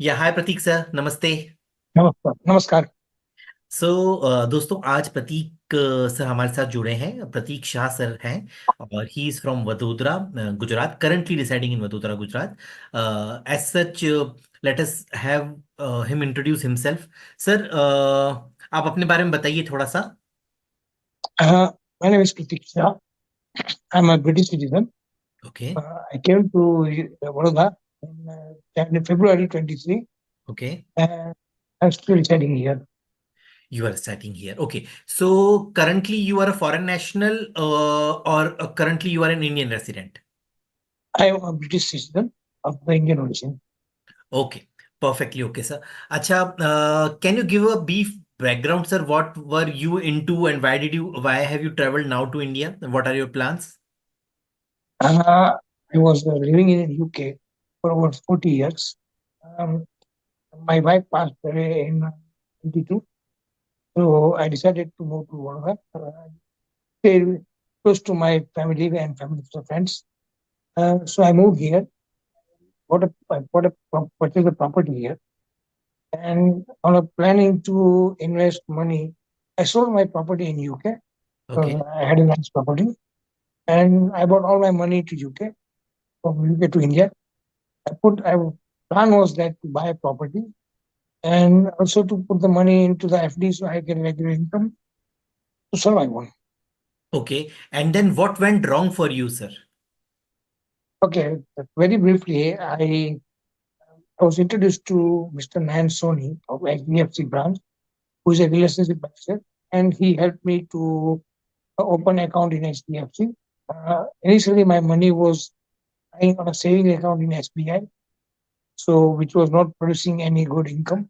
या हाय प्रतीक सर, नमस्ते। नमस्कार नमस्कार। सो दोस्तों, आज प्रतीक सर हमारे साथ जुड़े हैं। प्रतीक शाह सर हैं और he is from Vadodara, Gujarat, currently residing in Vadodara, Gujarat. As such, let us have him introduce himself. Sir, आप अपने बारे में बताइए थोड़ा सा। My name is Pratik Shah. I'm a British citizen. Okay. I came to Vadodara in February 23, okay. and I'm still residing here. You are starting here, okay. So currently you are a foreign national or currently you are an Indian resident? I am a British citizen of the Indian origin. Okay, perfectly okay sir. अच्छा, can you give a बीफ background, sir? What were you into and why have you traveled now to India? What are your plans? I was living in the UK for over 40 years. Um, my wife passed away in 22, so I decided to move to Vadodara, stay close to my family and family friends. So I moved here. Purchased a property here, and on a planning to invest money, I sold my property in UK because Okay. I had a nice property, and I brought all my money to UK from UK to India. I plan was that to buy a property and also to put the money into the FD so I get regular income to survive on. Okay, and then what went wrong for you, sir? Okay, very briefly, I was introduced to Mr. Nan Soni of HDFC branch, who is a relationship manager, and he helped me to open account in HDFC. Initially, my money was lying on a saving account in SBI, so which was not producing any good income.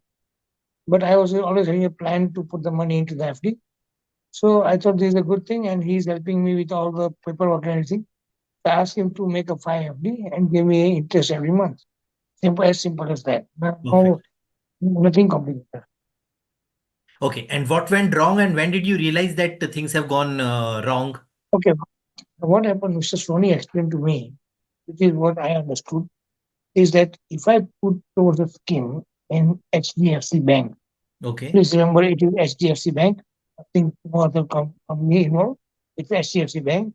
But I was always having a plan to put the money into the FD. So I thought this is a good thing, and he's helping me with all the paperwork and everything. I asked him to make a 5 FD and give me interest every month. Simple as that. No, Perfect. nothing complicated. Okay, and what went wrong, and when did you realize that the things have gone wrong? Okay, what happened? Mr. Sony explained to me, which is what I understood, is that if I put towards a scheme in HDFC Bank, Okay. please remember it is HDFC Bank. I think no other company involved. It's HDFC Bank,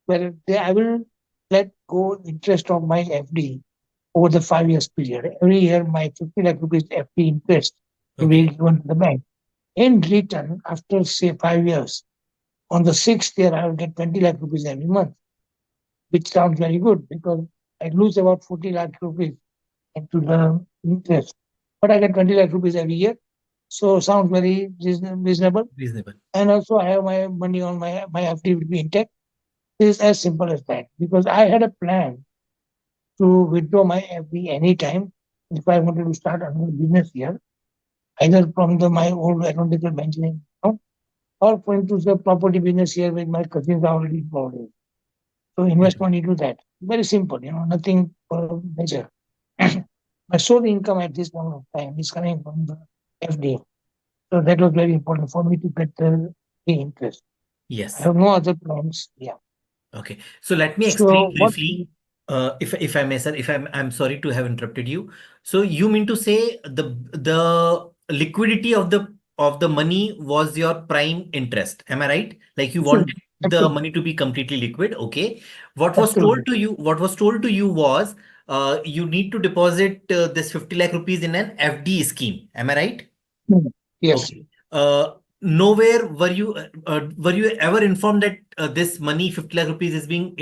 where I will let go interest of my FD over the 5 years period. Every year, my 50 lakh rupees FD interest will be Okay. given to the bank. In return, after say 5 years, on the sixth year, I will get 20 lakh rupees every month, which sounds very good because I lose about 40 lakh rupees into the interest. But I get 20 lakh rupees every year. So sounds very reasonable. Reasonable. And also I have my money on my FD will be intact. It is as simple as that. Because I had a plan to withdraw my FD anytime if I wanted to start another business here, either from my old aeronautical banking account or going to the property business here with my cousins are already involved. So invest money into that. Very simple, nothing major. My sole income at this point of time is coming from the FD. So that was very important for me to get the interest. I Yes. have no other plans. Yeah. Okay. So let me explain So what? briefly. If I may, sir, if I'm sorry to have interrupted you. So you mean to say the liquidity of the money was your prime interest? Am I right? Like you wanted Absolutely. the money to be completely liquid. Okay. Absolutely. What was told to you was you need to deposit this 50 lakh rupees in an FD scheme. Am I right? Mm. Yes. Okay. Nowhere were you ever informed that this money 50 lakh rupees is being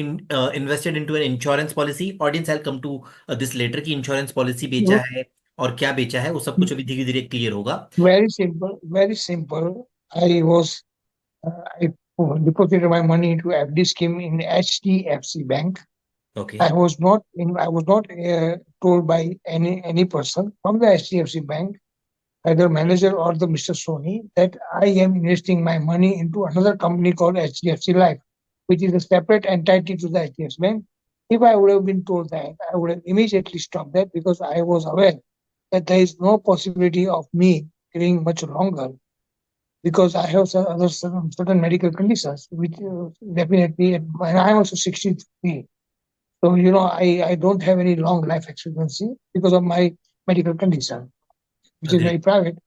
invested into an insurance policy? Audience, I'll come to this later कि insurance policy बेचा No, है और क्या बेचा है, वो सब कुछ अभी धीरे धीरे क्लियर होगा। very simple. Very simple. I deposited my money into FD scheme in HDFC Bank. Okay. I was not told by any person from the HDFC Bank, either manager or the Mr. Sony, that I am investing my money into another company called HDFC Life, which is a separate entity to the HDFC Bank. If I would have been told that, I would have immediately stopped that because I was aware that there is no possibility of me living much longer because I have some other certain medical conditions, which definitely, and I'm also 63. So, I don't have any long life expectancy because of my medical condition, which is Agree. very private.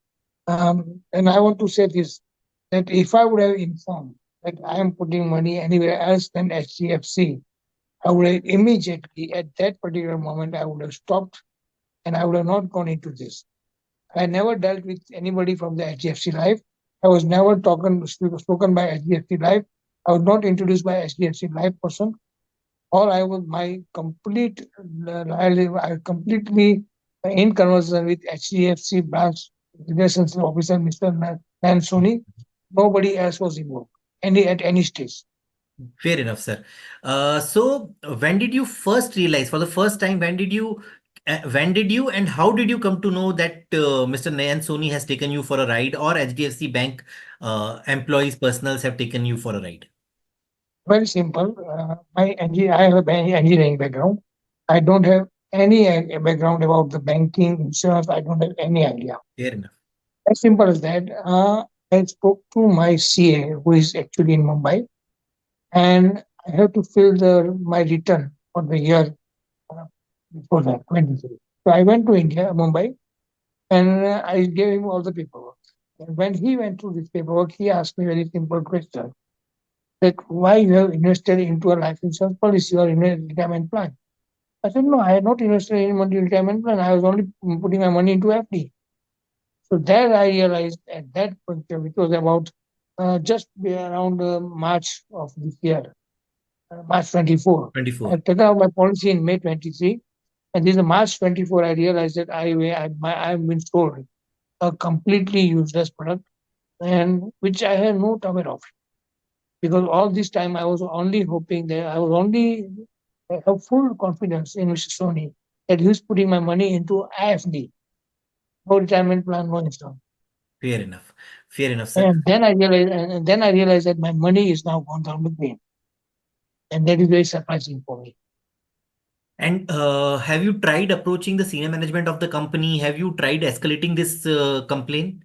And I want to say this, that if I would have informed that I am putting money anywhere else than HDFC, I would have immediately, at that particular moment, I would have stopped and I would have not gone into this. I never dealt with anybody from the HDFC Life. I was never spoken by HDFC Life. I was not introduced by HDFC Life person. All I was my complete, I completely in conversation with HDFC branch relationship officer, Mr. Nansoni. Nobody else was involved at any stage. Fair enough, sir. So when did you first realize for the first time, when did you and how did you come to know that Mr. Nayan Soni has taken you for a ride or HDFC Bank employees, personals have taken you for a ride? Very simple. I have an engineering background. I don't have any background about the banking, insurance. I don't have any idea. Fair enough. As simple as that. I spoke to my CA, who is actually in Mumbai, and I have to fill my return for the year uh, before that, 23. So I went to India, Mumbai, and I gave him all the paperwork. And when he went through this paperwork, he asked me a very simple question, that why you have invested into a life insurance policy or in a retirement plan. I said, no, I had not invested any money in retirement plan. I was only putting my money into FD. So there I realized at that point, which was about just around March of this year, March 24. I 24. had taken out my policy in May 23. And this is March 24, I realized that I've been sold a completely useless product, and which I had no aware of. Because all this time I was only hoping that I was only have full confidence in Mr. Sony that he's putting my money into IFD, no retirement plan, no income. Fair enough. Fair enough, sir. And then I realized that my money is now gone down the drain. And that is very surprising for me. And have you tried approaching the senior management of the company? Have you tried escalating this complaint?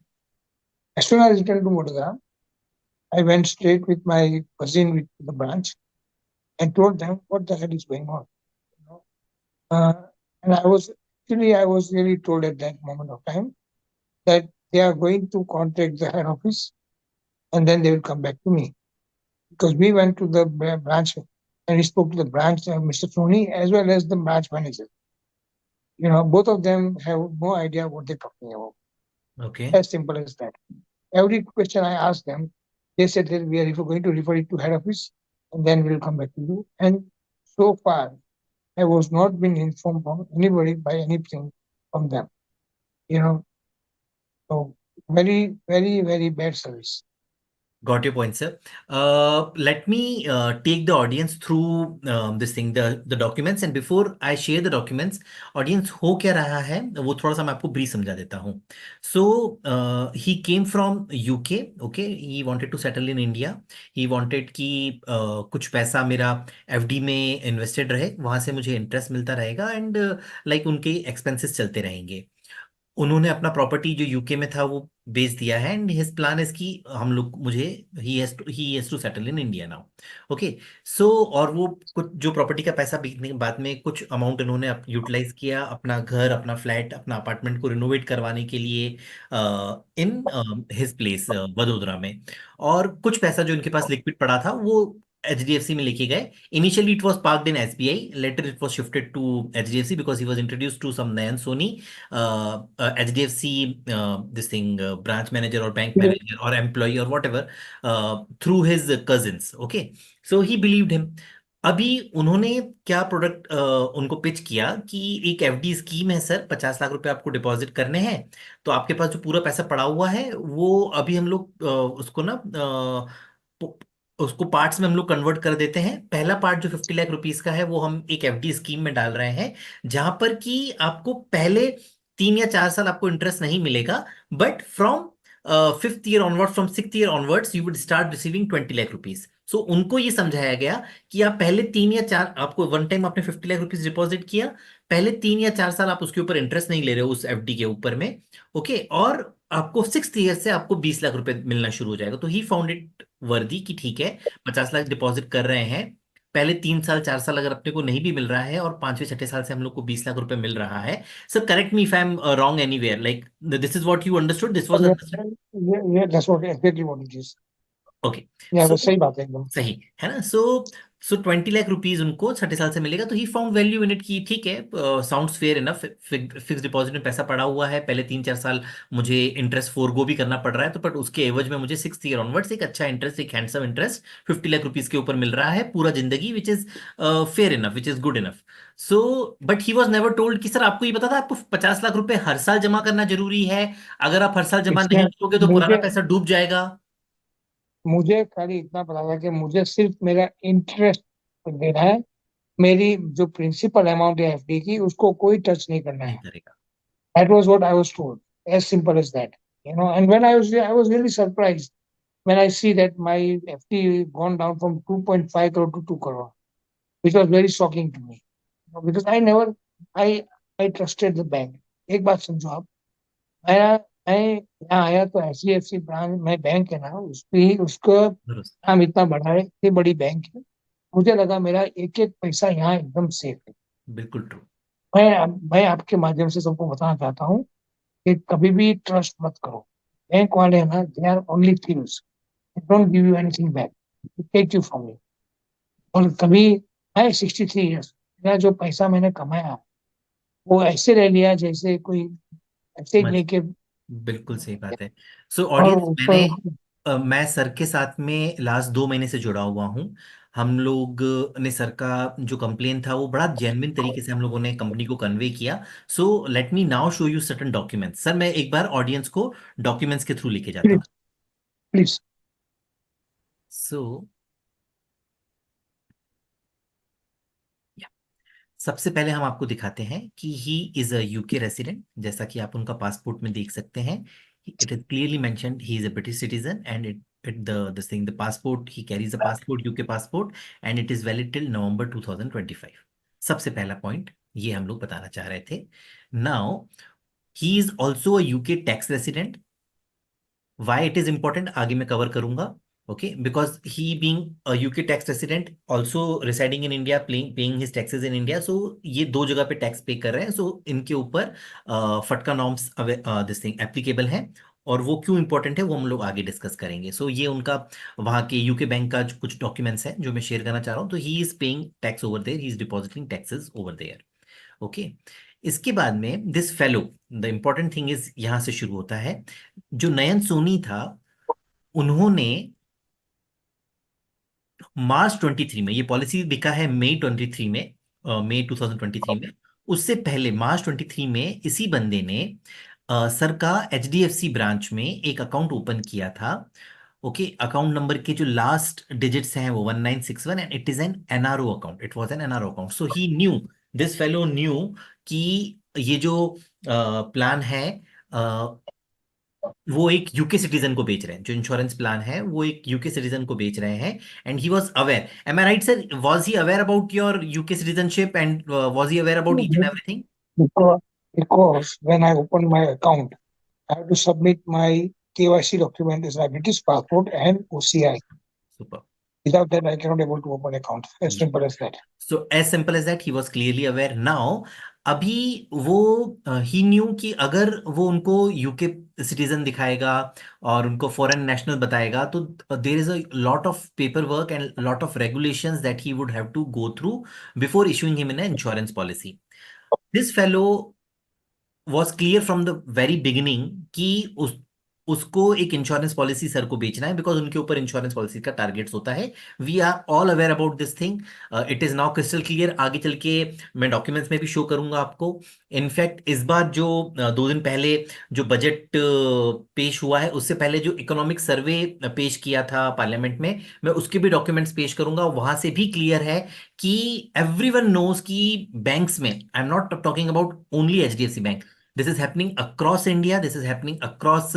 As soon as I returned to Murga, I went straight with my cousin with the branch and told them what the hell is going on. You know? And I was really told at that moment of time that they are going to contact the head office and then they will come back to me. Because we went to the branch and we spoke to the branch, Mr. Soni, as well as the branch manager. Both of them have no idea what they're talking about. Okay. As simple as that. Every question I asked them, they said that we are going to refer it to head office and then we'll come back to you. And so far, I was not being informed from anybody by anything from them. You know, so very, very, very bad service. Got your point, sir. Let me take the audience through this thing, the documents, and before I share the documents, audience हो क्या रहा है वो थोड़ा सा मैं आपको brief समझा देता हूँ. So he came from UK. Okay, he wanted to settle in India. He wanted कि कुछ पैसा मेरा FD में इन्वेस्टेड रहे, वहां से मुझे इंटरेस्ट मिलता रहेगा एंड लाइक उनके एक्सपेंसेस चलते रहेंगे. उन्होंने अपना प्रॉपर्टी जो यूके में था वो बेच दिया है एंड हिज प्लान इज कि हम लोग मुझे he has to settle in India now. Okay. So और वो कुछ जो प्रॉपर्टी का पैसा बिकने के बाद में कुछ अमाउंट इन्होंने यूटिलाइज किया अपना घर, अपना फ्लैट, अपना अपार्टमेंट को रिनोवेट करवाने के लिए इन हिज प्लेस वडोदरा में. और कुछ पैसा जो इनके पास लिक्विड पड़ा था वो HDFC में लेके गए. Initially, it was parked in SBI. Later, it was shifted to HDFC because he was introduced to some Nayan Soni, HDFC, this thing, branch manager or bank manager or employee or whatever, through his cousins. Okay, so he believed him. अभी उन्होंने क्या product उनको pitch किया कि एक FD scheme है sir, 50 lakh रुपए आपको डिपॉजिट करने हैं, तो आपके पास जो पूरा पैसा पड़ा हुआ है वो अभी हम लोग उसको ना उसको पार्ट्स में हम लोग कन्वर्ट कर देते हैं. पहला पार्ट जो 50 लाख रुपीस का है वो हम एक FD स्कीम में डाल रहे हैं जहां पर कि आपको पहले 3 या 4 साल आपको इंटरेस्ट नहीं मिलेगा, but from fifth year onward, from six year onwards you would start receiving 20 lakh rupees. So उनको ये समझाया गया कि आप पहले 3 या 4, आपको वन टाइम आपने 50 लाख रुपीज डिपॉजिट किया, पहले 3 या 4 साल आप उसके ऊपर इंटरेस्ट नहीं ले रहे हो उस FD के ऊपर में. ओके. और आपको सिक्स ईयर से आपको 20 लाख रुपए मिलना शुरू हो जाएगा. तो ही फाउंड इट वर्दी कि ठीक है, 50 लाख डिपॉजिट कर रहे हैं, पहले 3 साल 4 साल अगर अपने को नहीं भी मिल रहा है और 5वें 6ठे साल से हम लोग को 20 लाख रुपए मिल रहा है। Sir correct me if I am wrong anywhere, like this is what you understood, this was और अंडरस्टूड। ये that's what exactly what it is। Okay. या सो वो सही बात है एकदम। सही है ना। सो 20 लाख रुपीज उनको 6ठे साल से मिलेगा, तो he found value in it की ठीक है, sounds fair enough. Fix deposit में पैसा पड़ा हुआ है, पहले 3 4 साल मुझे इंटरेस्ट फोरगो भी करना पड़ रहा है, तो बट उसके एवज में मुझे 6th ईयर ऑनवर्ड्स एक अच्छा इंटरेस्ट, एक हैंडसम इंटरेस्ट 50 लाख रुपीज के ऊपर मिल रहा है पूरा जिंदगी, which is fair enough, which is good enough. So but he was never told कि सर आपको ये पता था आपको 50 लाख रुपए हर साल जमा करना जरूरी है, अगर आप हर साल जमा इसमें नहीं करोगे तो पुराना मुझे पैसा डूब जाएगा। मुझे खाली इतना पता था कि मुझे सिर्फ मेरा इंटरेस्ट देना है। मेरी जो प्रिंसिपल अमाउंट है एफडी की, उसको कोई टच नहीं करना नहीं है। करेगा। That was what I was told. As simple as that. And when I was really surprised when I see that my FT gone down from 2.5 crore to 2 crore, which was very shocking to me. Because I I trusted the bank. एक बात समझो आप, मैं मैं यहाँ आया तो HDFC branch में बैंक है ना, उसकी उसका दुरुस्त। नाम इतना बड़ा है, इतनी बड़ी बैंक है। मुझे लगा मेरा एक एक पैसा यहाँ एकदम सेफ है। बिल्कुल ट्रू। मैं आपके माध्यम से सबको बताना चाहता हूँ कि कभी भी ट्रस्ट मत करो। बैंक वाले हैं ना, they are only thieves, don't give you anything back, take you from you. और कभी मैं 63 ईयर्स, मेरा जो पैसा मैंने कमाया वो ऐसे ले लिया जैसे कोई ऐसे ही लेके। बिल्कुल सही बात है। सो और ऑडियंस मैंने ऊपर मैं सर के साथ में लास्ट 2 महीने से जुड़ा हुआ हूँ। हम लोग ने सर का जो कंप्लेन था वो बड़ा जेन्युइन तरीके से हम लोगों ने कंपनी को कन्वे किया। So let me now show you certain documents. Sir मैं एक बार ऑडियंस को डॉक्यूमेंट्स के थ्रू लेके जाता हूँ। Please please. सो सबसे पहले हम आपको दिखाते हैं कि he is a UK resident, जैसा कि आप उनका पासपोर्ट में देख सकते हैं। It is clearly mentioned he is a British citizen and it the this thing the passport he carries a passport, UK passport, and it is valid till नवंबर 2025। सबसे पहला पॉइंट ये हम लोग बताना चाह रहे थे। Now he is also a UK tax resident. Why it is important आगे मैं कवर करूंगा। Okay, because he being UK tax resident also residing in India, paying his taxes in India, so ये दो जगह पे टैक्स पे कर रहे हैं, सो इनके ऊपर फटका नॉर्म्स दिस थिंग एप्लीकेबल है। और वो क्यों इंपॉर्टेंट है वो हम लोग आगे डिस्कस करेंगे। सो ये उनका वहाँ के यूके बैंक का जो कुछ डॉक्यूमेंट्स हैं जो मैं शेयर करना चाह रहा हूँ। तो he is paying tax over there, he is depositing taxes over there. Okay. इसके बाद में this fellow, the important thing is यहां से शुरू होता है। जो नयन सोनी था, उन्होंने मार्च 23 में, ये पॉलिसी लिखा है मई 23 में, मई 2023 में। उससे पहले मार्च 23 में इसी बंदे ने सर का एचडीएफसी ब्रांच में एक अकाउंट ओपन किया था। ओके, अकाउंट नंबर के जो लास्ट डिजिट्स हैं वो 1961, and it is an NRO account, it was an NRO account. So he new, this fellow new कि ये जो प्लान है वो एक यूके सिटीजन को बेच रहे हैं, जो इंश्योरेंस प्लान है वो एक यूके सिटीजन को बेच रहे हैं। And he was aware, am I right sir, was he aware about your UK citizenship and was he aware about each and everything? Because when I opened my account, I have to submit my KYC document as my British passport and OCI. Super. Without that, I cannot able to open account. As simple as that. So as simple as that, he was clearly aware. Now अभी वो ही new कि अगर वो उनको UK citizen दिखाएगा और उनको foreign national बताएगा, तो there is a lot of paper work and lot of regulations that he would have to go through before issuing him in insurance policy. This fellow was clear from the very beginning कि उसको एक insurance policy sir को बेचना है, because उनके ऊपर insurance policy का targets होता है। We are all aware about this thing. It is now crystal clear. आगे चल के मैं डॉक्यूमेंट्स में भी शो करूंगा आपको। इनफैक्ट इस बार जो 2 दिन पहले जो बजट पेश हुआ है, उससे पहले जो इकोनॉमिक सर्वे पेश किया था पार्लियामेंट में, मैं उसके भी डॉक्यूमेंट्स पेश करूंगा। वहां से भी क्लियर है कि एवरीवन नोज कि बैंक्स में, आई am not talking about only HDFC bank, This is happening across India. This is happening across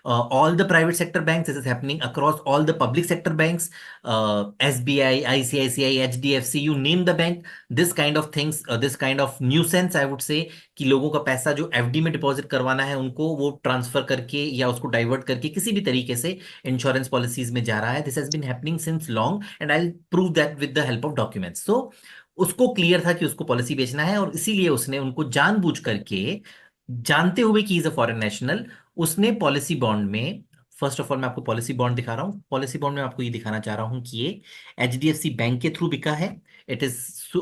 all the private sector banks. This is happening across all the public sector banks. SBI, ICICI, HDFC, you name the bank. This kind of things, this kind of nuisance, I would say, कि लोगों का पैसा जो FD में deposit करवाना है उनको वो ट्रांसफर करके या उसको डाइवर्ट करके किसी भी तरीके से इंश्योरेंस पॉलिसीज में जा रहा है. This has been happening since long and I prove that with the help of documents. So उसको क्लियर था कि उसको पॉलिसी बेचना है, और इसीलिए उसने उनको जानबूझ करके, जानते हुए कि इज अ फॉरेन नेशनल, उसने पॉलिसी बॉन्ड में, फर्स्ट ऑफ ऑल मैं आपको पॉलिसी बॉन्ड दिखा रहा हूँ. पॉलिसी बॉन्ड में आपको ये दिखाना चाह रहा हूँ कि ये एचडीएफसी बैंक के थ्रू बिका है. It is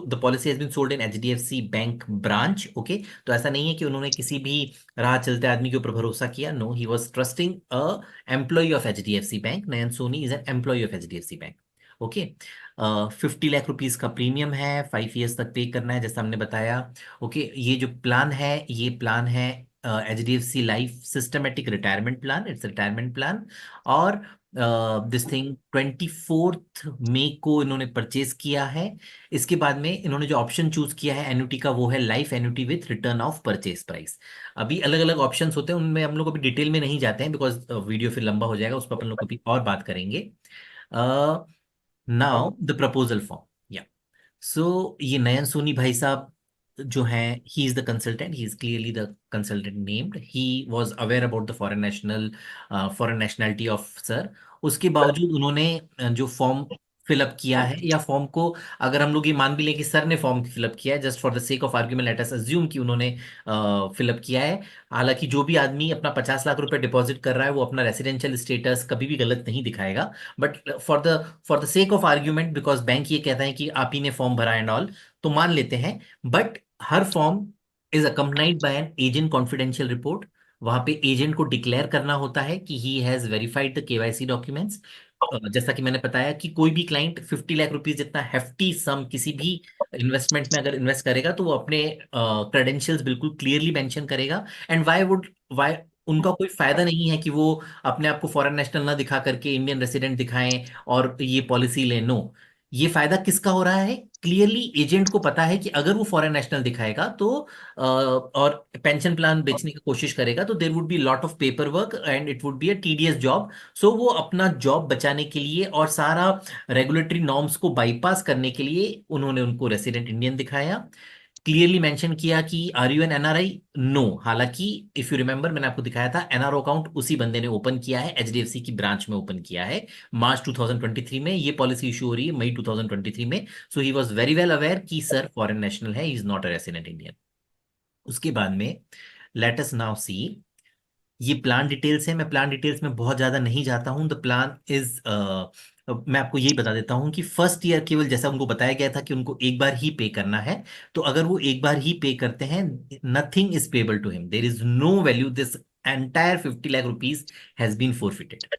the policy has been sold in HDFC bank branch. Okay, तो ऐसा नहीं है कि उन्होंने किसी भी राह चलते आदमी के ऊपर भरोसा किया. No, he was trusting a employee of HDFC bank. Nayan Soni is an employee of HDFC bank. Okay, 50 lakh rupees का प्रीमियम है, 5 ईयर्स तक पे करना है जैसा हमने बताया. ओके, ये जो प्लान है, ये प्लान है H D F C life systematic retirement plan. It's retirement plan. और दिस थिंग 24 मई को इन्होंने परचेज किया है. इसके बाद में इन्होंने जो ऑप्शन चूज किया है एन्युटी का, वो है life annuity with return of purchase price. अभी अलग अलग ऑप्शंस होते हैं, उनमें हम लोग अभी डिटेल में नहीं जाते हैं बिकॉज वीडियो फिर लंबा हो जाएगा, उस पर अपन लोग कभी और बात करेंगे. Now the proposal form. या, सो ये नयन सोनी भाई साहब जो हैं, he is the consultant, he is clearly the consultant named. He was aware about the foreign nationality of sir. उसके बावजूद उन्होंने जो फॉर्म फिलअप किया है, या फॉर्म को अगर हम लोग ये मान भी लें कि सर ने फॉर्म फिलअप किया है, just for the sake of argument let us assume कि उन्होंने फिलअप किया है. हालांकि जो भी आदमी अपना 50 लाख रुपए डिपॉजिट कर रहा है वो अपना रेसिडेंशियल स्टेटस कभी भी गलत नहीं दिखाएगा. But for the sake of argument, because bank ये कहता है कि आप ही ने फॉर्म भरा एंड ऑल, तो मान लेते हैं. But her form is accompanied by an agent confidential report. वहां पे एजेंट को डिक्लेयर करना होता है कि he has verified the KYC documents. जैसा कि मैंने बताया कि कोई भी क्लाइंट 50 लाख रुपीज जितना हेफ्टी सम किसी भी इन्वेस्टमेंट में अगर इन्वेस्ट करेगा तो वो अपने क्रेडेंशियल्स बिल्कुल क्लियरली मेंशन करेगा. एंड वाई उनका कोई फायदा नहीं है कि वो अपने आप को फॉरेन नेशनल ना दिखा करके इंडियन रेसिडेंट दिखाएं और ये पॉलिसी लें. नो, ये फायदा किसका हो रहा है? क्लियरली एजेंट को पता है कि अगर वो फॉरेन नेशनल दिखाएगा तो और पेंशन प्लान बेचने की कोशिश करेगा तो there would be lot of paper work and it would be a tedious job. So वो अपना जॉब बचाने के लिए और सारा रेगुलेटरी नॉर्म्स को बाईपास करने के लिए उन्होंने उनको रेसिडेंट इंडियन दिखाया. क्लियरली मेंशन किया कि are you an NRI? No. हालांकि इफ यू रिमेंबर मैंने आपको दिखाया था एनआरओ अकाउंट उसी बंदे ने ओपन किया है, एचडीएफसी की ब्रांच में ओपन किया है मार्च 2023 में. ये पॉलिसी इशू हो रही है मई 2023 में. So he was very well aware कि सर फॉरेन नेशनल है, is not a resident Indian. उसके बाद में लेट अस नाउ सी, ये प्लान डिटेल्स है. मैं प्लान डिटेल्स में बहुत ज्यादा नहीं जाता हूं. द प्लान इज, मैं आपको यही बता देता हूं कि फर्स्ट ईयर केवल जैसा उनको बताया गया था कि उनको एक बार ही पे करना है. तो अगर वो एक बार ही पे करते हैं, nothing is payable to him, there is no value. This entire 50 lakh rupees has been forfeited.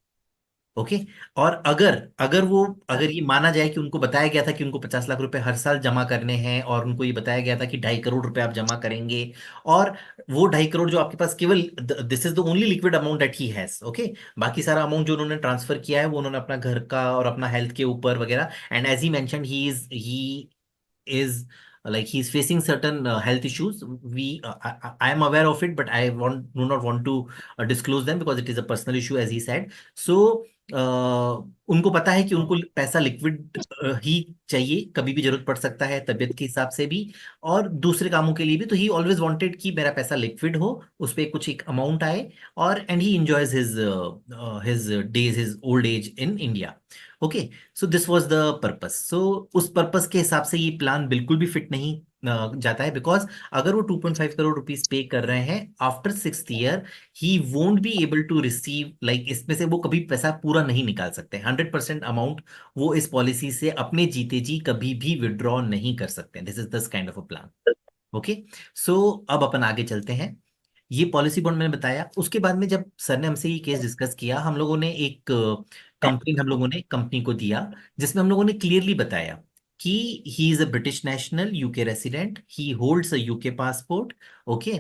Okay, और अगर अगर ये माना जाए कि उनको बताया गया था कि उनको 50 लाख रुपए हर साल जमा करने हैं, और उनको ये बताया गया था कि 2.5 करोड़ रुपए आप जमा करेंगे, और वो 2.5 करोड़ जो आपके पास केवल, this is the only liquid amount that he has. Okay, बाकी सारा अमाउंट जो उन्होंने ट्रांसफर किया है वो उन्होंने अपना घर का और अपना हेल्थ के ऊपर वगैरह. And as he mention, he is like he's facing certain health issues. I am aware of it, but I do not want to disclose them because it is a personal issue, as he said. So उनको पता है कि उनको पैसा liquid ही चाहिए, कभी भी जरूरत पड़ सकता है तबीयत के हिसाब से भी और दूसरे कामों के लिए भी. तो ही ऑलवेज वांटेड कि मेरा पैसा लिक्विड हो, उस पे कुछ एक अमाउंट आए, और and he enjoys his days, his old age in India. Okay, so this was the purpose. So उस पर्पस के हिसाब से ये प्लान बिल्कुल भी फिट नहीं जाता है, बिकॉज अगर वो 2.5 करोड़ रुपीस पे कर रहे हैं after 6th year, he won't be able to receive, like इसमें से वो कभी पैसा पूरा नहीं निकाल सकते. 100% अमाउंट वो इस पॉलिसी से अपने जीते जी कभी भी विड्रॉ नहीं कर सकते. This is this kind of a plan. Okay, so अब अपन आगे चलते हैं. ये पॉलिसी बॉन्ड मैंने बताया. उसके बाद में जब सर ने हमसे ये केस डिस्कस किया, हम लोगों ने एक कंप्लेन हम लोगों ने कंपनी को दिया, जिसमें हम लोगों ने क्लियरली बताया कि he is a British national, UK resident, he holds a UK passport. Okay,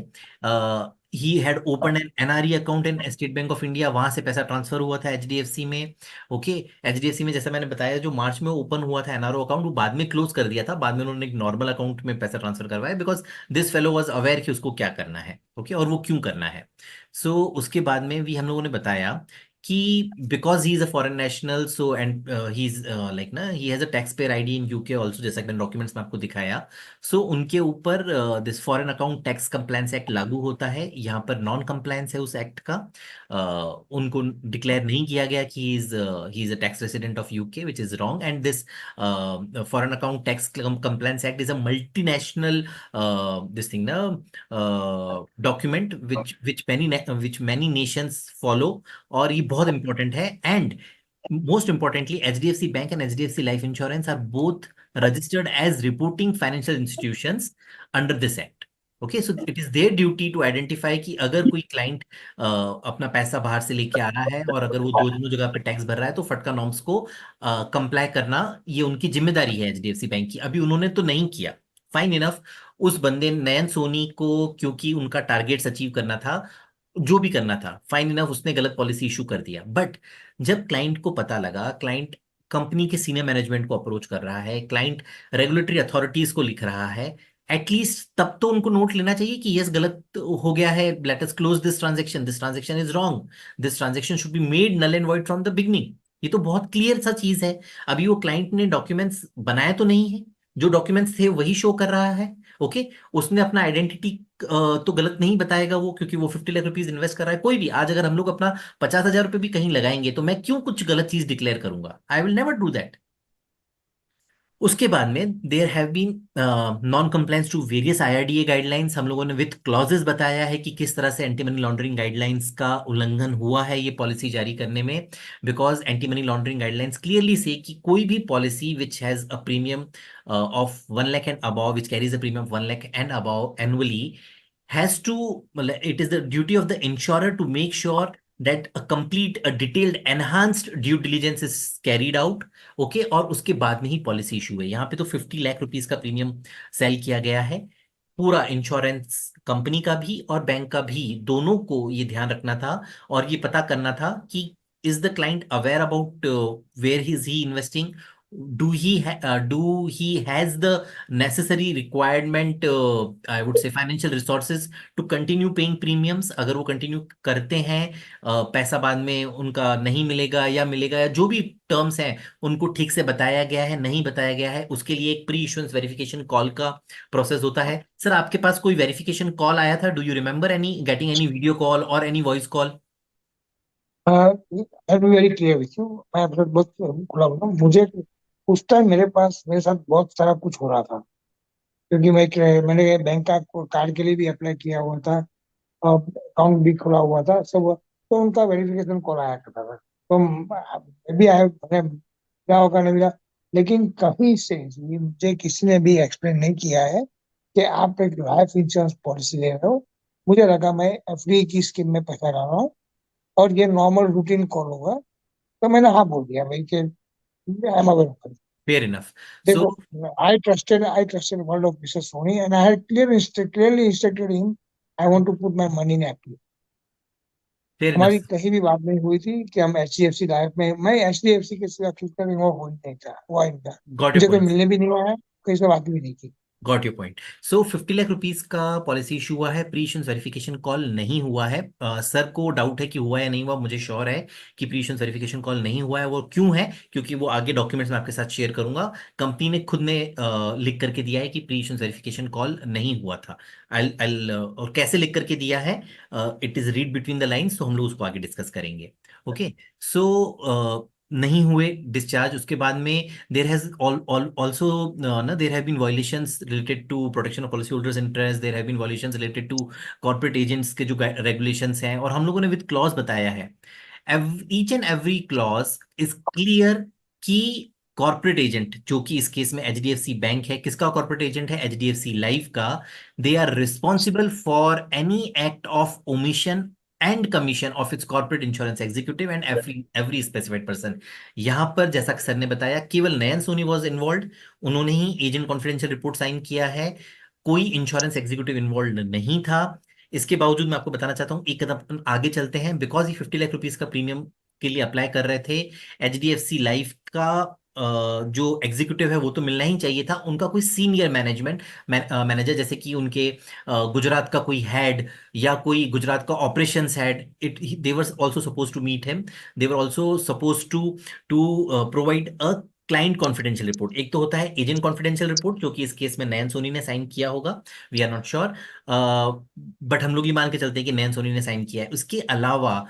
he had open an NRE account in State Bank of India, वहां से पैसा ट्रांसफर हुआ था एचडीएफसी में। ओके। एचडीएफसी में जैसा मैंने बताया जो मार्च में ओपन हुआ था एनआरओ अकाउंट, वो बाद में क्लोज कर दिया था, बाद में उन्होंने एक नॉर्मल अकाउंट में पैसा ट्रांसफर करवाया, because this fellow was aware कि उसको क्या करना है, ओके, और वो क्यों करना है। उसके बाद में भी हम लोगों ने बताया कि because he is a foreign national, so and he is like ना he has a tax payer ID in UK also, जैसा कि मैंने डॉक्यूमेंट्स में आपको दिखाया। उनके ऊपर this foreign account tax compliance act लागू होता है। यहाँ पर नॉन कंप्लायंस है उस एक्ट का। उनको डिक्लेयर नहीं किया गया कि he is a tax resident of UK, which is wrong. And this foreign account tax compliance act is a multinational this thing ना document which many nations follow, और ये बहुत इंपॉर्टेंट है। And most importantly, HDFC Bank and HDFC Life Insurance are both registered as reporting financial institutions under this act. Okay, so it is their duty to identify कि अगर कोई client अपना पैसा बाहर से लेके आ रहा है और अगर वो दो दोनों जगह पे टैक्स भर रहा है, तो फटका नॉर्म्स को कंप्लाई करना ये उनकी जिम्मेदारी है एचडीएफसी बैंक की। अभी उन्होंने तो नहीं किया, फाइन इनफ। उस बंदे नयन सोनी को, क्योंकि उनका टारगेट्स अचीव करना था, जो भी करना था, फाइन इनफ, उसने गलत पॉलिसी इशू कर दिया। बट जब क्लाइंट को पता लगा, क्लाइंट कंपनी के सीनियर मैनेजमेंट को अप्रोच कर रहा है, क्लाइंट रेगुलेटरी अथॉरिटीज को लिख रहा है, एटलीस्ट तब तो उनको नोट लेना चाहिए कि यस गलत हो गया है, let us close this transaction is wrong, this transaction should be made null and void from the beginning. ये तो बहुत क्लियर सा चीज है। अभी वो क्लाइंट ने डॉक्यूमेंट्स बनाए तो नहीं है, जो डॉक्यूमेंट्स थे वही शो कर रहा है। ओके। उसने अपना आइडेंटिटी तो गलत नहीं बताएगा वो, क्योंकि वो 50 लाख रुपीज इन्वेस्ट कर रहा है। कोई भी आज अगर हम लोग अपना 50,000 रुपये भी कहीं लगाएंगे, तो मैं क्यों कुछ गलत चीज डिक्लेयर करूंगा? I will never do that. उसके बाद में there have been non compliance to various IRDA guidelines. हम लोगों ने विथ क्लॉजेस बताया है कि किस तरह से एंटी मनी लॉन्ड्रिंग गाइडलाइंस का उल्लंघन हुआ है ये पॉलिसी जारी करने में। Because anti money laundering guidelines clearly से कि कोई भी policy which has a premium of 1 lakh and above, which carries a premium of 1 lakh and above annually, has to, it is the duty of the insurer to make sure that a detailed enhanced due diligence is carried out. Okay. और उसके बाद में ही policy issue है। यहाँ पे तो 50 lakh rupees का premium cell किया गया है। पूरा इंश्योरेंस कंपनी का भी और बैंक का भी, दोनों को ये ध्यान रखना था और ये पता करना था कि is the client aware about where he investing, do he has the necessary requirement, I would say financial resources to continue paying premiums। अगर वो कंटिन्यू करते हैं, पैसा बाद में उनका नहीं मिलेगा या मिलेगा, या जो भी टर्म्स हैं उनको ठीक से बताया गया है नहीं बताया गया है, उसके लिए एक प्री इश्योरेंस वेरिफिकेशन कॉल का प्रोसेस होता है। सर आपके पास कोई वेरिफिकेशन कॉल आया था? Do you remember any getting any video call or any voice call? I be very clear with you, मैं आपसे बहुत खुला बोलूं, मुझे उस टाइम मेरे साथ बहुत सारा कुछ हो रहा था, क्योंकि मैंने बैंक का कार्ड के लिए भी अप्लाई किया हुआ था, अकाउंट भी खुला हुआ था सब। तो उनका वेरिफिकेशन कॉल आया करता था, तो भी आया, मैंने क्या होगा नहीं मिला। लेकिन कहीं से ये मुझे किसी ने भी एक्सप्लेन नहीं किया है कि आप एक लाइफ इंश्योरेंस पॉलिसी ले रहे हो। मुझे लगा मैं एफडी की स्कीम में पैसा डाल रहा हूँ और ये नॉर्मल रूटीन कॉल होगा। तो मैंने हाँ बोल दिया भाई कि I am available. Fair enough. So देखो, I trusted the word of Mr. Soni, and I had clearly instructed him I want to put my money in FD। Fair enough. हमारी कहीं भी बात नहीं हुई थी कि हम HDFC लाइफ में, मैं HDFC के साथ किसका भी वो हो ही नहीं था, हुआ ही नहीं था। गॉट योर मुझे कोई पॉइंट। मिलने भी नहीं आया, कहीं से बात भी नहीं की। Got your point. 50 lakh rupees का पॉलिसी इशू हुआ है, प्री इश्यूंस वेरिफिकेशन कॉल नहीं हुआ है। सर को डाउट है कि हुआ या नहीं हुआ, मुझे श्योर है कि प्री इश्यूंस वेरिफिकेशन कॉल नहीं हुआ है। वो क्यों है? क्योंकि वो आगे डॉक्यूमेंट्स में आपके साथ शेयर करूंगा। कंपनी ने खुद ने लिख करके दिया है कि प्री इश्यूंस वेरिफिकेशन कॉल नहीं हुआ था। आई और कैसे लिख करके दिया है, it is read between the lines, तो हम लोग उसको आगे डिस्कस करेंगे। ओके। नहीं हुए डिस्चार्ज। उसके बाद में there has also ना there have been violations related to protection of policyholders interest, there have been violations related to corporate agents के जो regulations हैं, और हम लोगों ने with clause बताया है। Each and every clause is clear कि कॉर्पोरेट एजेंट, जो कि इस केस में एचडीएफसी बैंक है, किसका कॉर्पोरेट एजेंट है? एचडीएफसी लाइफ का। They are responsible for any act of omission and commission of its corporate insurance executive and every specified person. यहां पर जैसा कि सर ने बताया, केवल नयन सोनी वॉज इन्वॉल्व, उन्होंने ही एजेंट कॉन्फिडेंशियल रिपोर्ट साइन किया है, कोई इंश्योरेंस एग्जीक्यूटिव इन्वॉल्व नहीं था। इसके बावजूद मैं आपको बताना चाहता हूँ, एक कदम अपन आगे चलते हैं। बिकॉज ये 50 लाख रुपीज का प्रीमियम के लिए अप्लाई कर रहे थे, एचडीएफसी लाइफ का जो एग्जीक्यूटिव है वो तो मिलना ही चाहिए था, उनका कोई सीनियर मैनेजमेंट मैनेजर, जैसे कि उनके गुजरात का कोई हेड या कोई गुजरात का operations head, it they were also suppose to meet him. They were also suppose to provide a client confidential report. एक तो होता है एजेंट कॉन्फिडेंशियल रिपोर्ट, जो कि इस केस में नयन सोनी ने साइन किया होगा, we are not sure, but हम लोग ये मान के चलते हैं कि नयन सोनी ने साइन किया है। उसके अलावा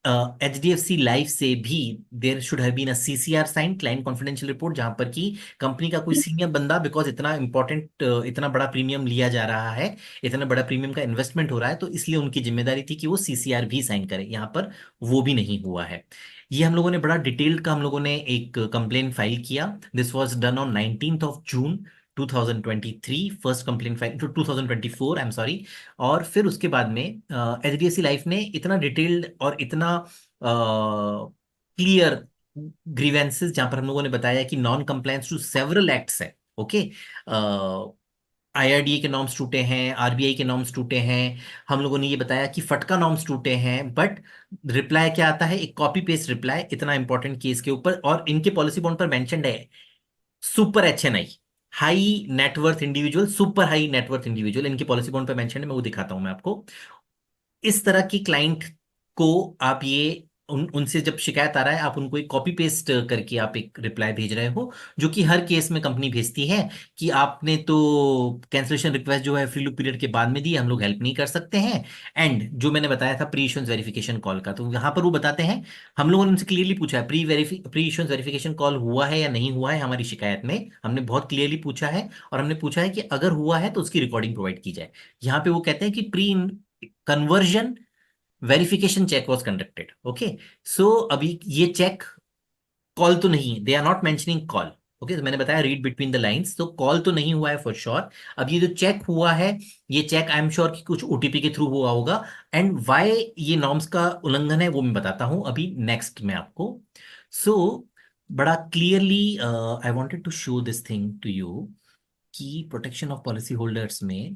एचडीएफसी लाइफ से भी there should have been a CCR sign, client confidential report, जहां पर कि कंपनी का कोई सीनियर बंदा, बिकॉज इतना इंपॉर्टेंट, इतना बड़ा प्रीमियम लिया जा रहा है, इतना बड़ा प्रीमियम का इन्वेस्टमेंट हो रहा है, तो इसलिए उनकी जिम्मेदारी थी कि वो सीसीआर भी साइन करे। यहाँ पर वो भी नहीं हुआ है। ये हम लोगों ने बड़ा डिटेल्ड का हम लोगों ने एक कंप्लेन फाइल किया। This was done on 19th of June 2023, first complain file, 2024, I am sorry. और फिर उसके बाद में एचडीएफसी लाइफ ने इतना डिटेल्ड और इतना क्लियर ग्रीवेंसेस, जहां पर हम लोगों ने बताया कि non compliance to several acts है, ओके, आईआरडीए के नॉर्म्स टूटे हैं, आरबीआई के नॉर्म्स टूटे हैं, हम लोगों ने ये बताया कि फटका नॉर्म्स टूटे हैं, बट रिप्लाई क्या आता है, एक कॉपी पेस्ट रिप्लाई इतना इंपॉर्टेंट केस के ऊपर, और इनके पॉलिसी बॉन्ड पर मेंशन्ड है super HNI, high net worth individual, super high net worth individual, इनकी पॉलिसी बॉन्ड पर मेंशन है, मैं वो दिखाता हूं मैं आपको। इस तरह की क्लाइंट को आप ये उनसे जब शिकायत आ रहा है, आप उनको एक कॉपी पेस्ट करके आप एक रिप्लाई भेज रहे हो, जो कि हर केस में कंपनी भेजती है कि आपने तो कैंसलेशन रिक्वेस्ट जो है फ्री लुक पीरियड के बाद में दी, हम लोग हेल्प नहीं कर सकते हैं। एंड जो मैंने बताया था प्री इश्यूएंस वेरिफिकेशन कॉल का, तो यहाँ पर वो बताते हैं, हम लोगों ने उनसे क्लियरली पूछा है प्री इश्यूएंस वेरिफिकेशन कॉल हुआ है या नहीं हुआ है, हमारी शिकायत में हमने बहुत क्लियरली पूछा है, और हमने पूछा है कि अगर हुआ है तो उसकी रिकॉर्डिंग प्रोवाइड की जाए। यहाँ पे वो कहते हैं कि pre conversion verification check was conducted, okay. So अभी ये चेक, कॉल तो नहीं, they are not mentioning call, okay, तो मैंने बताया रीड बिटवीन द लाइंस, तो कॉल तो नहीं हुआ है फॉर श्योर। अब ये जो चेक हुआ है, ये चेक आई एम श्योर कि कुछ ओटीपी के थ्रू हुआ होगा, एंड वाई ये नॉर्म्स का उल्लंघन है वो मैं बताता हूं अभी नेक्स्ट में आपको। सो बड़ा clearly I wanted to show this thing to you कि प्रोटेक्शन ऑफ पॉलिसी होल्डर्स में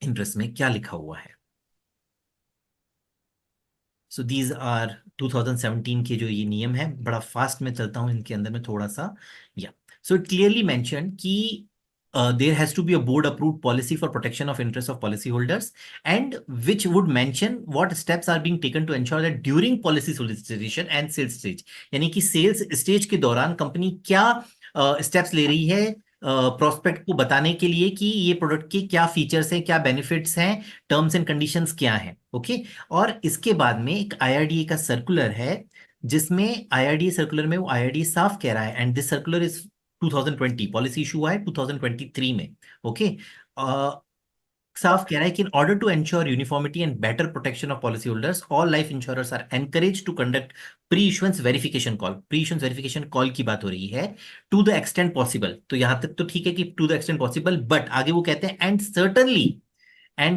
इंटरेस्ट में क्या लिखा हुआ है। सो दीज आर 2017 के जो ये नियम है, बड़ा फास्ट में चलता हूं इनके अंदर में थोड़ा सा। या सो इट क्लियरली मेंशन कि there has to be a board approved policy for protection of interests of policyholders, and which would mention what steps are being taken to ensure that during policy solicitation and sales stage, यानी कि sales stage के दौरान company क्या steps ले रही है prospect को बताने के लिए कि ये प्रोडक्ट के क्या फीचर्स हैं, क्या बेनिफिट्स हैं, टर्म्स एंड कंडीशंस क्या हैं, ओके। और इसके बाद में एक आईआरडीए का सर्कुलर है, जिसमें आईआरडीए सर्कुलर में वो आईआरडीए साफ कह रहा है, and this circular is 2020, policy issue हुआ है 2023 में, ओके। साफ कह रहा है कि in order to ensure uniformity and better protection of policy holders, all life insurers are encourage to conduct pre issuance verification call. Pre issuance verification call की बात हो रही है, टू द एक्सटेंट पॉसिबल, तो यहां तक तो ठीक है कि to the extent possible, but आगे वो कहते हैं and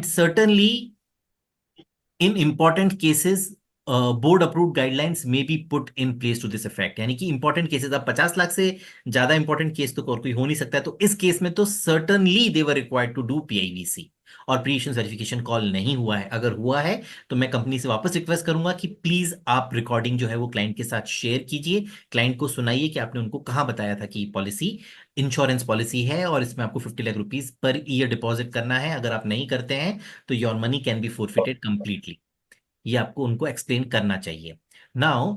certainly in important cases board approved guidelines में be put in place to this effect, यानी कि इंपॉर्टेंट केसेस, अब 50 लाख से ज्यादा इंपॉर्टेंट केस तो और कोई हो नहीं सकता है, तो इस केस में तो certainly they were required to do PIVC, और प्री इश्यूएंस वेरिफिकेशन कॉल नहीं हुआ है। अगर हुआ है तो मैं कंपनी से वापस रिक्वेस्ट करूंगा कि प्लीज आप रिकॉर्डिंग जो है वो क्लाइंट के साथ शेयर कीजिए, क्लाइंट को सुनाइए कि आपने उनको कहाँ बताया था कि पॉलिसी इंश्योरेंस पॉलिसी है और इसमें आपको 50 lakh rupees per year deposit करना है, अगर आप नहीं करते हैं तो your money can be forfeited completely. ये आपको उनको एक्सप्लेन करना चाहिए। नाउ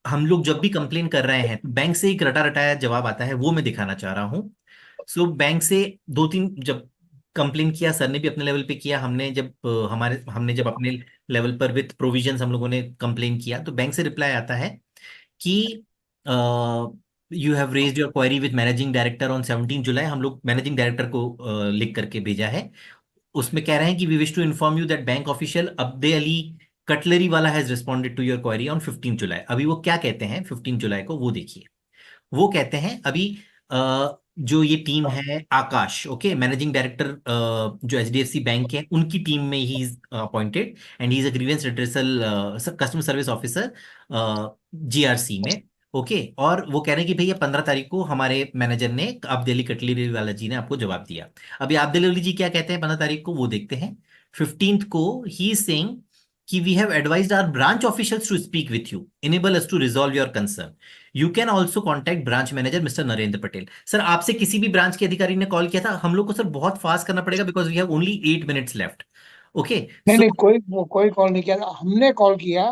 हम लोग जब भी कंप्लेन कर रहे हैं तो बैंक से एक रटा रटाया जवाब आता है, वो मैं दिखाना चाह रहा हूँ। सो बैंक से दो तीन जब कंप्लेन किया, सर ने भी अपने लेवल पे किया, हमने जब हमने जब अपने लेवल पर विथ प्रोविजंस हम लोगों ने कंप्लेन किया, तो बैंक से रिप्लाई आता है कि you have raised your query with managing director on 17 जुलाई। हम लोग मैनेजिंग डायरेक्टर को लिख करके भेजा है, उसमें कह रहे हैं कि we wish to inform you that bank official Abde Ali Cutlerywala has responded to your query on 15 जुलाई। अभी वो क्या कहते हैं 15 जुलाई को, वो देखिए। वो कहते हैं अभी जो ये टीम है आकाश, ओके, मैनेजिंग डायरेक्टर जो एचडीएफसी बैंक है उनकी टीम में he is appointed, and he is a grievance redressal customer service officer GRC में, ओके। और वो कह रहे हैं कि भैया 15 तारीख को हमारे मैनेजर ने, आप दिल्ली कटलेरी वाला जी ने आपको जवाब दिया। अभी आप दिल्ली जी क्या कहते हैं 15 तारीख को, वो देखते हैं। 15th को ही इज सेइंग कि we have advised our branch officials to speak with you, enable us to resolve your concern, you can also contact branch manager mister Narendra Patel. Sir आपसे किसी भी ब्रांच के अधिकारी ने कॉल किया था? हम लोग को सर बहुत फास्ट करना पड़ेगा because we have only 8 minutes left. Okay नहीं सो नहीं, कोई कॉल नहीं किया, हमने कॉल किया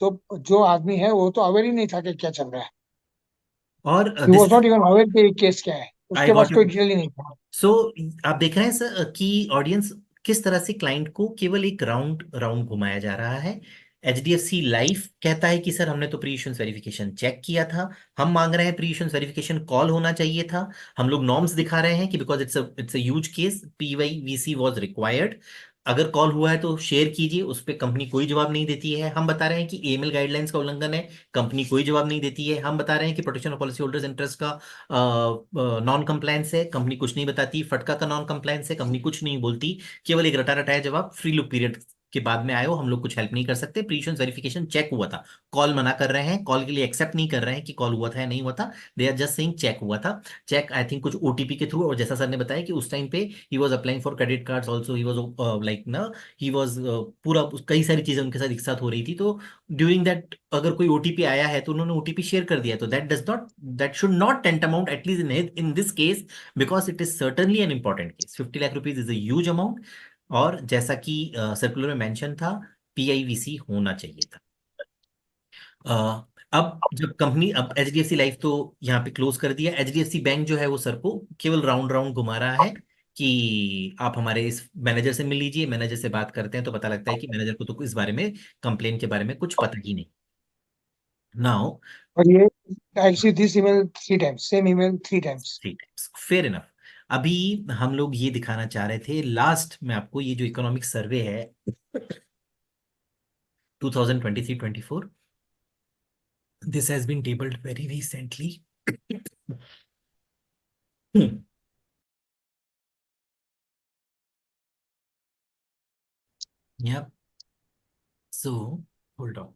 तो जो आदमी है वो तो अवेयर ही नहीं था कि क्या चल रहा है। और he this was not even aware कि केस क्या है, आई उसके पास गॉट कोई इट। डिटेल ही नहीं था। सो आप देख रहे हैं सर कि ऑडियंस किस तरह से क्लाइंट को केवल एक राउंड राउंड घुमाया जा रहा है। एचडीएफसी लाइफ कहता है कि सर हमने तो प्री इश्यूएंस वेरिफिकेशन चेक किया था, हम मांग रहे हैं प्री इश्यूएंस वेरिफिकेशन कॉल होना चाहिए था। हम लोग नॉर्म्स दिखा रहे हैं कि because it's a huge case, PYVC was required, अगर कॉल हुआ है तो शेयर कीजिए। उस पर कंपनी कोई जवाब नहीं देती है। हम बता रहे हैं कि एएमएल गाइडलाइंस का उल्लंघन है, कंपनी कोई जवाब नहीं देती है। हम बता रहे हैं कि protection of policy holders interest का नॉन कंप्लायंस है, कंपनी कुछ नहीं बताती। फटका का नॉन कंप्लायंस है, कंपनी कुछ नहीं बोलती। केवल एक रटा रटाया जवाब, फ्री लुक पीरियड के बाद में आयो, हम लोग कुछ हेल्प नहीं कर सकते, प्रीशंस वेरिफिकेशन चेक हुआ था। कॉल मना कर रहे हैं, कॉल के लिए एक्सेप्ट नहीं कर रहे हैं कि कॉल हुआ था या नहीं हुआ था। They are just saying check हुआ था। चेक आई थिंक कुछ ओटीपी के थ्रू, और जैसा सर ने बताया कि उस टाइम पे he was applying for credit cards also, he was like ना, ही वाज पूरा कई सारी चीजें उनके साथ एक साथ हो रही थी। तो ड्यूरिंग दैट अगर कोई ओटीपी आया है तो उन्होंने ओटीपी शेयर कर दिया, तो that should not tantamount at least in this case, because it is certainly an important case. 50 lakh rupees is a huge amount, और जैसा कि सर्कुलर में मेंशन था, पीआईवीसी होना चाहिए था। अब जब कंपनी, अब एचडीएफसी लाइफ तो यहाँ पे क्लोज कर दिया, एचडीएफसी बैंक जो है वो सर को केवल राउंड राउंड घुमा रहा है कि आप हमारे इस मैनेजर से मिल लीजिए। मैनेजर से बात करते हैं तो पता लगता है कि मैनेजर को तो इस बारे में, कंप्लेन के बारे में कुछ पता ही नहीं। नाउ और ये I see this email 3 times, same email 3 times. 3 times, fair enough. अभी हम लोग ये दिखाना चाह रहे थे लास्ट में आपको, ये जो इकोनॉमिक सर्वे है 2023-24, this has been tabled very recently. या सो होल्ड ऑन,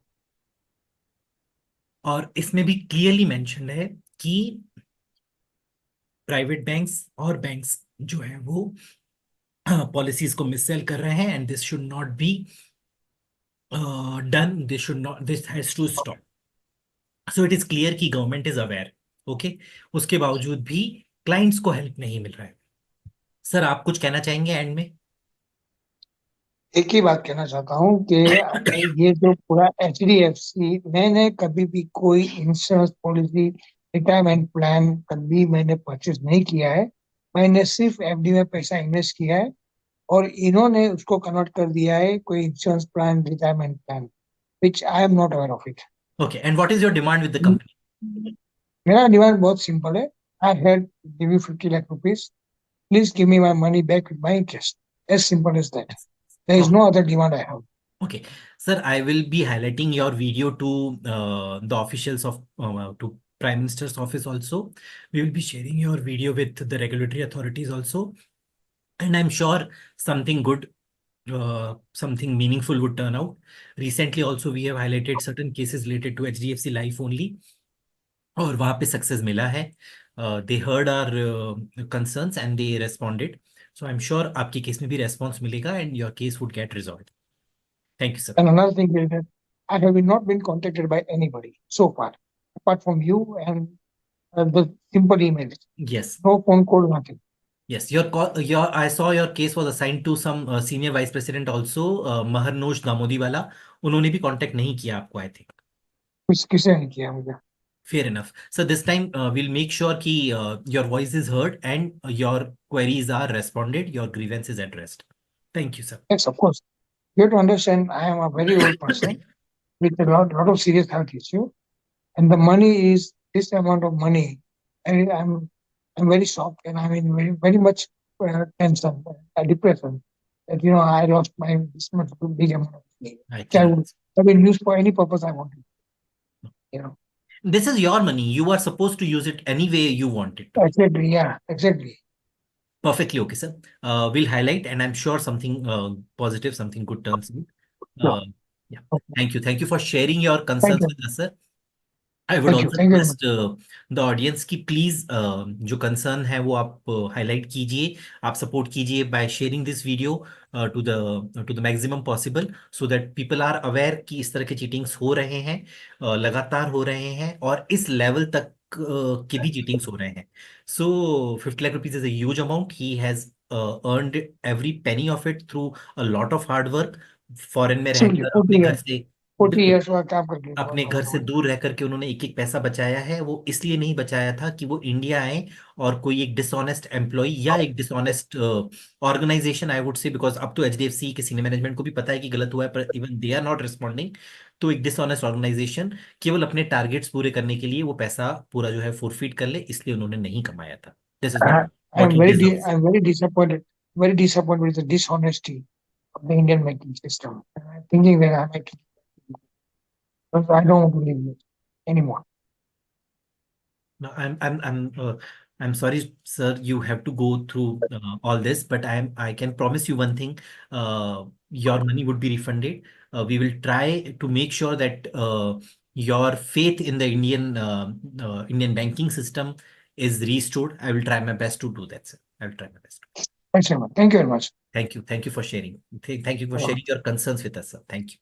और इसमें भी क्लियरली मेंशन है कि प्राइवेट बैंक्स और बैंक्स जो है वो पॉलिसीज को मिससेल कर रहे हैं, and this should not be done, this should not, this has to stop. So it is clear कि गवर्नमेंट इज अवेयर। ओके, उसके बावजूद भी क्लाइंट्स को हेल्प नहीं मिल रहा है। सर आप कुछ कहना चाहेंगे एंड में? एक ही बात कहना चाहता हूँ कि ये जो पूरा एच डी एफ सी, मैंने कभी भी कोई इंश्योरेंस पॉलिसी, रिटायरमेंट प्लान कभी मैंने परचेज नहीं किया है। मैंने सिर्फ एफडी में पैसा इन्वेस्ट किया है, और इन्होंने उसको कन्वर्ट कर दिया है कोई insurance plan, retirement plan, which I am not aware of it. Okay, and what is your demand with the company? मेरा डिमांड बहुत सिंपल है। I had give you 50 lakh rupees, please give me my money back with my interest, as simple as that. There is no other demand I have. Okay, sir, I will be highlighting your video to the officials of to Prime Minister's office also. We will be sharing your video with the regulatory authorities also, and I'm sure something good, something meaningful would turn out. Recently, also we have highlighted certain cases related to HDFC Life only, और वहाँ पे success मिला है। They heard our concerns and they responded. So I am sure आपके case में भी response मिलेगा and your case would get resolve. Thank you sir. And another thing is that I have not been contacted by anybody so far, apart from you and the simple emails. Yes, No phone call, nothing. yes, your I saw your case was assigned to some senior vice president also, Maharnosh Damodiwala. उन्होंने भी contact नहीं किया आपको आई think. कुछ किसी ने किया मुझे। Fair enough sir, this time will make sure कि your voice is heard and your queries are responded, your grievance is addressed. Thank you sir. Yes, of course. You have to understand, I am a very old person with a lot of serious health issue, and the money is this amount of money, and I'm very shocked, and I'm in very much tension, depression. That I lost my this much big amount of money, I which I can, would have been used for any purpose I wanted. You know. this is your money, you are supposed to use it any way you want it to. Exactly. Yeah. Exactly. Perfectly okay, sir. We'll highlight, and I'm sure something positive, something good turns in. Sure. Uh, yeah. Thank you. Thank you for sharing your Thank concerns you. with us, sir. I would Thank you. Also Thank you very much. Request the audience की please जो concern है वो आप highlight कीजिए, आप support कीजिए by sharing this video to the maximum possible, so that people are aware कि इस तरह के चीटिंग्स हो रहे हैं, लगातार हो रहे हैं, और इस लेवल तक के भी चीटिंग्स हो रहे हैं। सो 50 lakh rupees is a huge amount, he has earned every penny of it through a lot of hard work, foreign में Absolutely. रहकर 40 अपने घर years. से। 40 बिल्कुल, years हुआ काम करके अपने घर से दूर रह करके उन्होंने एक एक पैसा बचाया है। वो इसलिए नहीं बचाया था कि वो इंडिया आए और कोई एक डिसऑनेस्ट एम्प्लॉय या एक dishonest organisation, I would say, because अब तो एचडीएफसी के सीनियर मैनेजमेंट को भी पता है कि गलत हुआ है, पर even they are not responding. तो एक डिसऑनेस्ट ऑर्गेनाइजेशन केवल अपने टारगेट्स पूरे करने के लिए वो पैसा पूरा जो है फोरफीट कर ले, इसलिए उन्होंने नहीं कमाया था। This is not what he deserves. I'm very disappointed. Very disappointed with the dishonesty of the Indian banking system. And I'm thinking that I might, because I don't want to live it anymore. No, I'm sorry, sir. You have to go through all this, but I can promise you one thing. Your money would be refunded. We will try to make sure that your faith in the Indian banking system is restored. I will try my best to do that, sir. I will try my best. Thanks very much. Thank you very much. Thank you. Thank you for sharing. Thank you for Uh, sharing your concerns with us, sir. Thank you.